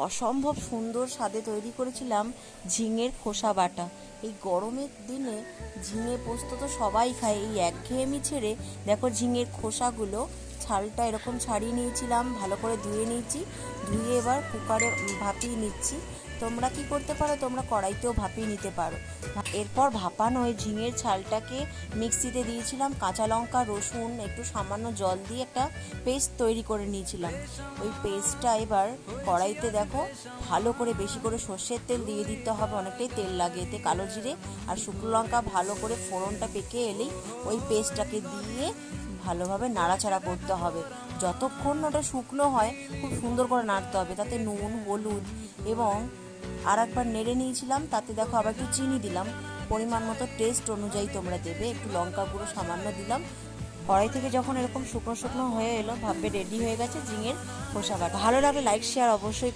অসম্ভব সুন্দর স্বাদে তৈরি করেছিলাম ঝিঙের খোসা বাটা। এই গরমের দিনে ঝিঙে পোস্ত তো সবাই খায়, এই একঘেয়েমি ছেড়ে দেখো ঝিঙের খোসাগুলো ছালটা এরকম ছাড়িয়ে নিয়েছিলাম, ভালো করে ধুয়ে নিয়েছি। ধুয়ে এবার কুকারে ভাপিয়ে নিচ্ছি। তোমরা কি করতে পারো, তোমরা কড়াইতেও ভাপিয়ে নিতে পারো। এরপর ভাপানো ওই ঝিঙের ছালটাকে মিক্সিতে দিয়েছিলাম, কাঁচা লঙ্কা, রসুন, একটু সামান্য জল দিয়ে একটা পেস্ট তৈরি করে নিয়েছিলাম। ওই পেস্টটা এবার কড়াইতে দেখো ভালো করে বেশি করে সর্ষের তেল দিয়ে দিতে হবে, অনেকটাই তেল লাগে এতে। কালো জিরে আর শুকনো লঙ্কা ভালো করে ফোড়নটা পেকে এলেই ওই পেস্টটাকে দিয়ে ভালোভাবে নাড়াচাড়া করতে হবে। যতক্ষণ ওটা শুকনো হয় খুব সুন্দর করে নাড়তে হবে। তাতে নুন, হলুদ এবং আর একবার নেড়ে নিয়েছিলাম। তাতে দেখো আবার একটু চিনি দিলাম, পরিমাণ মতো টেস্ট অনুযায়ী তোমরা দেবে। একটু লঙ্কা গুঁড়ো সামান্য দিলাম। কড়াই থেকে যখন এরকম শুকনো শুকনো হয়ে এলো, ভাববে রেডি হয়ে গেছে ঝিঙের খোসা বাটা। ভালো লাগলে লাইক শেয়ার অবশ্যই।